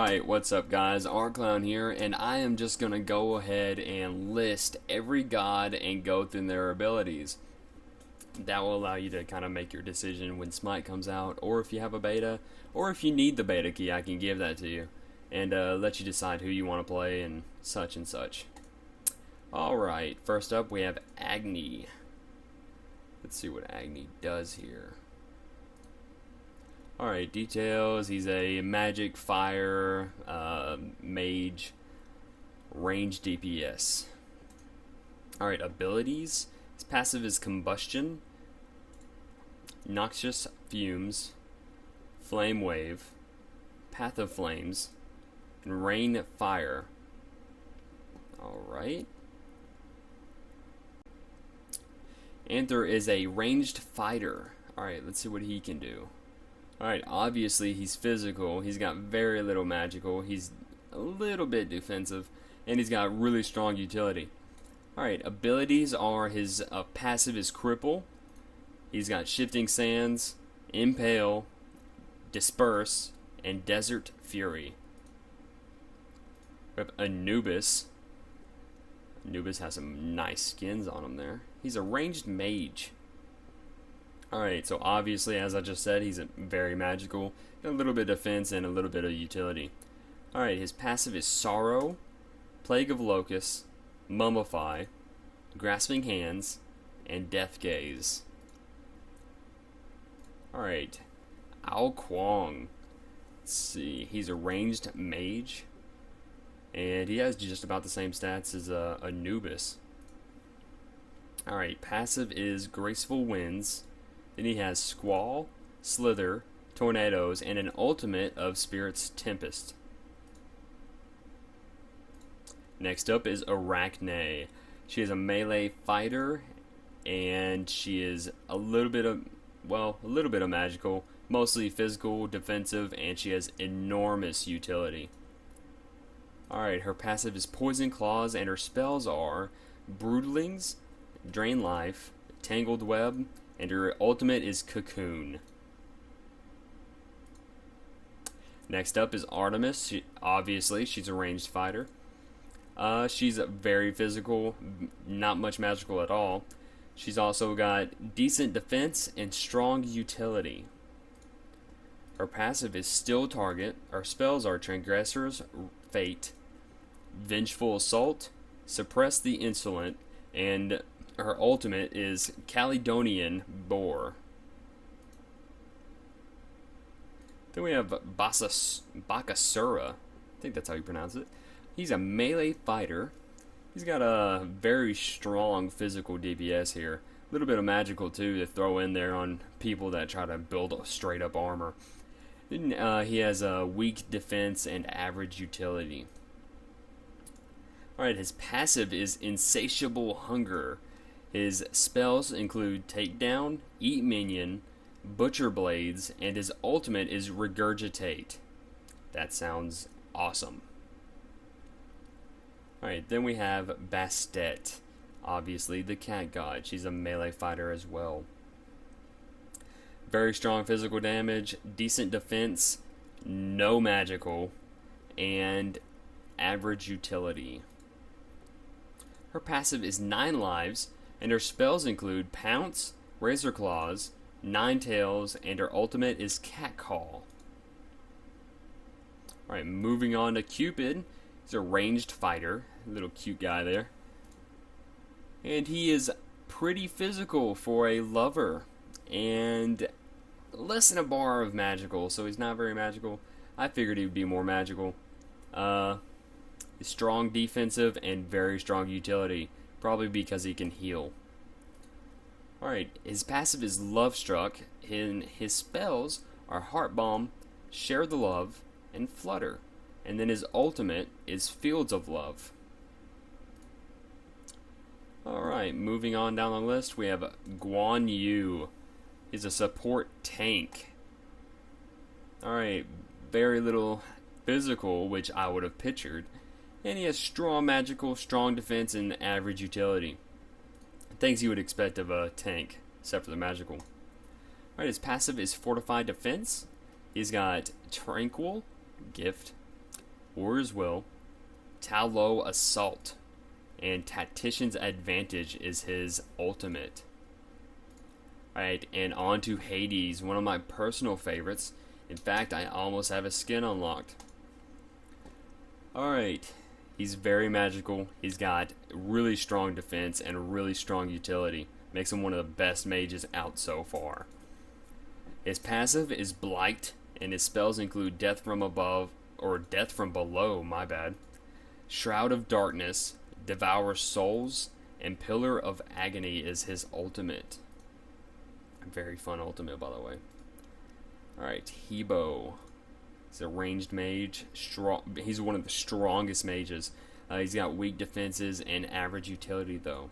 Alright, what's up guys, Clown here, and I am just going to go ahead and list every god and go through their abilities. That will allow you to kind of make your decision when SMITE comes out, or if you have a beta, or if you need the beta key, I can give that to you, and let you decide who you want to play and such and such. Alright, first up we have Agni. Let's see what Agni does here. Alright, details, he's a magic, fire, mage, range DPS. Alright, abilities, his passive is combustion, noxious fumes, flame wave, path of flames, and rain fire. Alright. Venthyr is a ranged fighter. Alright, let's see what he can do. Alright, obviously he's physical, he's got very little magical, he's a little bit defensive, and he's got really strong utility. Alright, abilities are his passive is cripple, he's got shifting sands, impale, disperse, and desert fury. We have Anubis. Anubis has some nice skins on him there. He's a ranged mage. Alright, so obviously, as I just said, he's very magical, a little bit of defense and a little bit of utility. Alright, his passive is Sorrow, Plague of Locusts, Mummify, Grasping Hands, and Death Gaze. Alright, Kuang. Let's see, he's a ranged mage, and he has just about the same stats as Anubis. Alright, passive is Graceful Winds. Then he has Squall, Slither, Tornadoes, and an ultimate of Spirit's Tempest. Next up is Arachne. She is a melee fighter, and she is a little bit of magical, mostly physical, defensive, and she has enormous utility. Alright, her passive is Poison Claws, and her spells are Broodlings, Drain Life, Tangled Web, and her ultimate is Cocoon. Next up is Artemis. Obviously, she's a ranged fighter. She's very physical, not much magical at all. She's also got decent defense and strong utility. Her passive is Still Target. Her spells are Transgressor's Fate, Vengeful Assault, Suppress the Insolent, and her ultimate is Caledonian Boar. Then we have Bakusura. I think that's how you pronounce it. He's a melee fighter. He's got a very strong physical DPS here. A little bit of magical too to throw in there on people that try to build a straight up armor. Then he has a weak defense and average utility. Alright, his passive is Insatiable Hunger. His spells include Takedown, Eat Minion, Butcher Blades, and his ultimate is Regurgitate. That sounds awesome. Alright, then we have Bastet. Obviously, the cat god. She's a melee fighter as well. Very strong physical damage, decent defense, no magical, and average utility. Her passive is 9 lives, and her spells include Pounce, Razor Claws, Nine Tails, and her ultimate is Cat Call. Alright, moving on to Cupid. He's a ranged fighter, little cute guy there. And he is pretty physical for a lover, and less than a bar of magical, so he's not very magical. I figured he would be more magical. Strong defensive and very strong utility. Probably because he can heal. Alright, his passive is Love Struck, and his spells are Heart Bomb, Share the Love, and Flutter. And then his ultimate is Fields of Love. Alright, moving on down the list, we have Guan Yu. He's a support tank. Alright, very little physical, which I would have pictured. And he has strong magical, strong defense, and average utility. Things you would expect of a tank, except for the magical. Alright, his passive is Fortified Defense. He's got Tranquil, Gift, Warrior's Will, Talo Assault, and Tactician's Advantage is his ultimate. Alright, and on to Hades, one of my personal favorites. In fact, I almost have a skin unlocked. Alright, he's very magical. He's got really strong defense and really strong utility. Makes him one of the best mages out so far. His passive is Blight, and his spells include Death from Above, or Death from Below, my bad. Shroud of Darkness, Devour Souls, and Pillar of Agni is his ultimate. A very fun ultimate, by the way. Alright, Hebo. He's a ranged mage. He's one of the strongest mages. He's got weak defenses and average utility, though.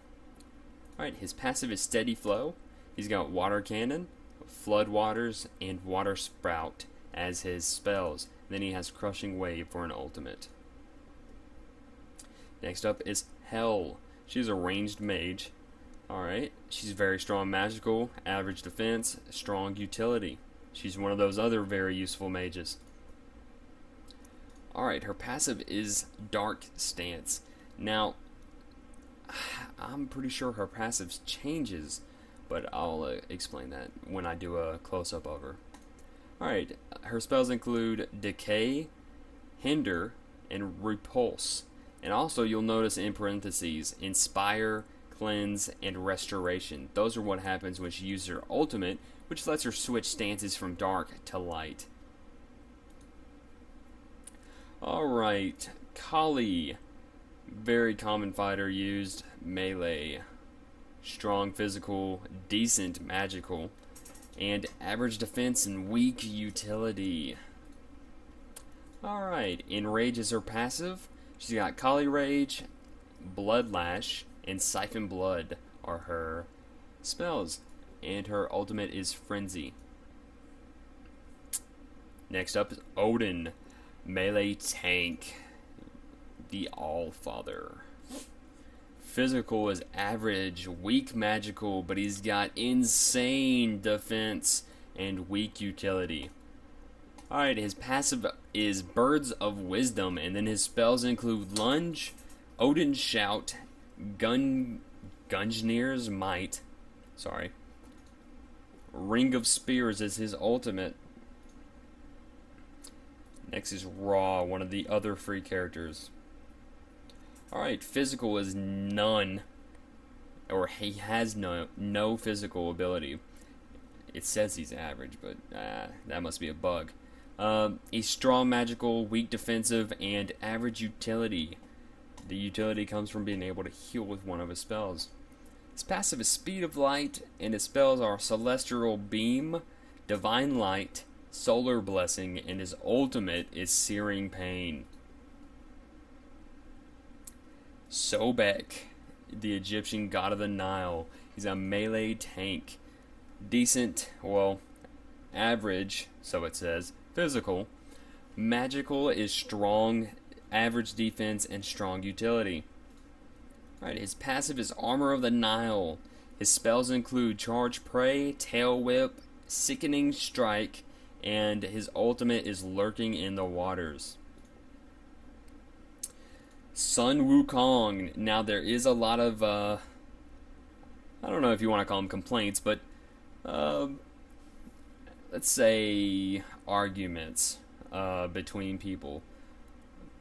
Alright, his passive is Steady Flow. He's got Water Cannon, Flood Waters, and Water Sprout as his spells. Then he has Crushing Wave for an ultimate. Next up is Hel. She's a ranged mage. Alright, she's very strong magical, average defense, strong utility. She's one of those other very useful mages. Alright, her passive is Dark Stance. Now, I'm pretty sure her passive changes, but I'll explain that when I do a close-up of her. Alright, her spells include Decay, Hinder, and Repulse. And also, you'll notice in parentheses, Inspire, Cleanse, and Restoration. Those are what happens when she uses her ultimate, which lets her switch stances from dark to light. Alright, Kali. Very common fighter used. Melee. Strong physical, decent magical, and average defense and weak utility. Alright, Enrage is her passive. She's got Kali Rage, Bloodlash, and Siphon Blood are her spells. And her ultimate is Frenzy. Next up is Odin. Melee tank. The Allfather. Physical is average, weak magical, but he's got insane defense and weak utility. Alright, his passive is Birds of Wisdom, and then his spells include Lunge, Odin's Shout, Gungnir's Might, Ring of Spears is his ultimate. Next is Ra, one of the other free characters. Alright, physical is none, or he has no physical ability. It says he's average, but that must be a bug. He's strong magical, weak defensive, and average utility. The utility comes from being able to heal with one of his spells. His passive is Speed of Light, and his spells are Celestial Beam, Divine Light, Solar Blessing, and his ultimate is Searing Pain. Sobek, the Egyptian god of the Nile. He's a melee tank. Decent, well, average, so it says. Physical. Magical is strong, average defense, and strong utility. Alright, his passive is Armor of the Nile. His spells include Charge Prey, Tail Whip, Sickening Strike, and his ultimate is Lurking in the Waters. Sun Wukong. Now, there is a lot of, I don't know if you want to call them complaints, but, let's say, arguments, between people.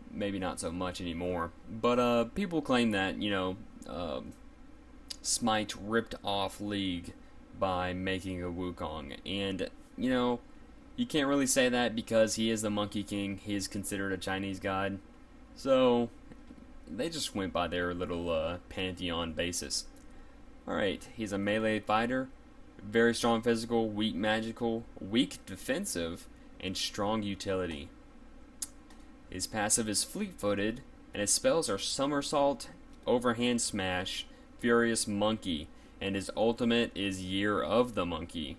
Maybe not so much anymore. But, people claim that, SMITE ripped off League by making a Wukong. And, you can't really say that because he is the Monkey King. He is considered a Chinese god. So, they just went by their little pantheon basis. Alright, he's a melee fighter. Very strong physical, weak magical, weak defensive, and strong utility. His passive is Fleet-footed, and his spells are Somersault, Overhand Smash, Furious Monkey, and his ultimate is Year of the Monkey,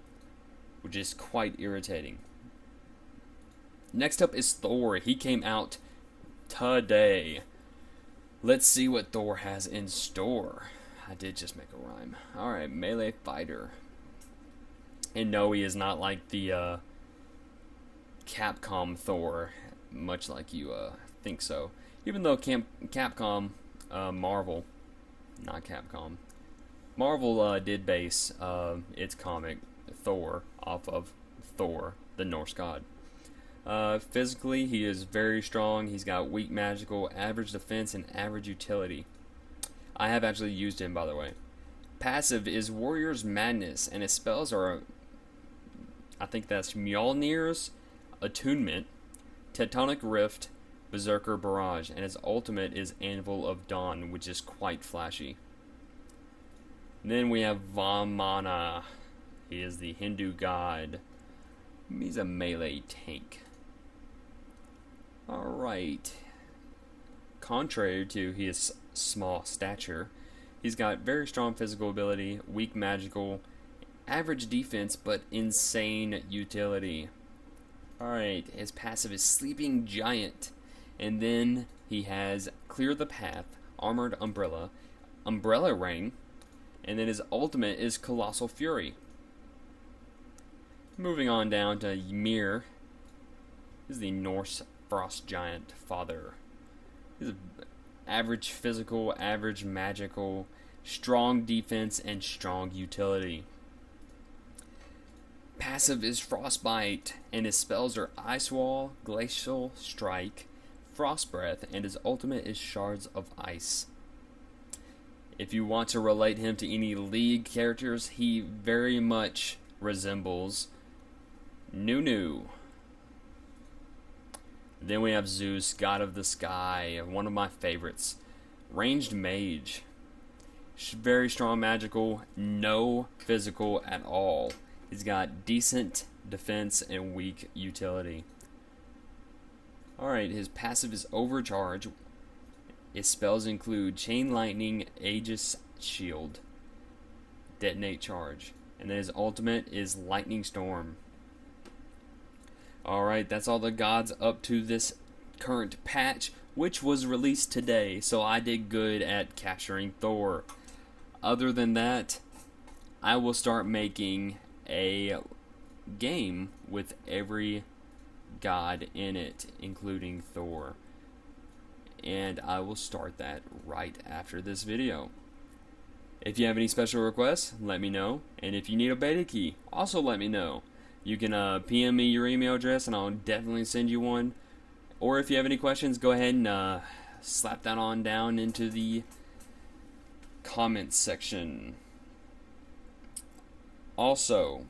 which is quite irritating. Next up is Thor. He came out today. Let's see what Thor has in store. I did just make a rhyme. Alright, melee fighter. And no, he is not like the Capcom Thor, much like you think so. Even though Capcom, Marvel, not Capcom, Marvel did base its comic Thor off of Thor, the Norse god. Physically, he is very strong. He's got weak magical, average defense, and average utility. I have actually used him, by the way. Passive is Warrior's Madness, and his spells are, I think that's Mjolnir's Attunement, Tectonic Rift, Berserker Barrage, and his ultimate is Anvil of Dawn, which is quite flashy. Then we have Vamana. He is the Hindu god. He's a melee tank. Alright. Contrary to his small stature, he's got very strong physical ability, weak magical, average defense, but insane utility. Alright, his passive is Sleeping Giant. And then he has Clear the Path, Armored Umbrella, Umbrella Ring, and then his ultimate is Colossal Fury. Moving on down to Ymir. He's the Norse frost giant father. He's average physical, average magical, strong defense, and strong utility. Passive is Frostbite, and his spells are Ice Wall, Glacial Strike, Frost Breath, and his ultimate is Shards of Ice. If you want to relate him to any League characters, he very much resembles Nunu. Then we have Zeus, God of the Sky, one of my favorites. Ranged Mage. Very strong magical, no physical at all. He's got decent defense and weak utility. Alright, his passive is Overcharge. His spells include Chain Lightning, Aegis Shield, Detonate Charge. And then his ultimate is Lightning Storm. Alright, that's all the gods up to this current patch, which was released today, so I did good at capturing Thor. Other than that, I will start making a game with every god in it, including Thor. And I will start that right after this video. If you have any special requests, let me know. And if you need a beta key, also let me know. You can PM me your email address and I'll definitely send you one. Or if you have any questions, go ahead and slap that on down into the comments section. Also,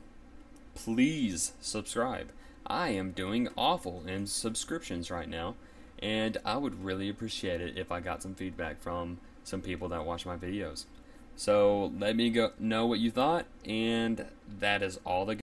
please subscribe. I am doing awful in subscriptions right now, and I would really appreciate it if I got some feedback from some people that watch my videos. So let me know what you thought, and that is all the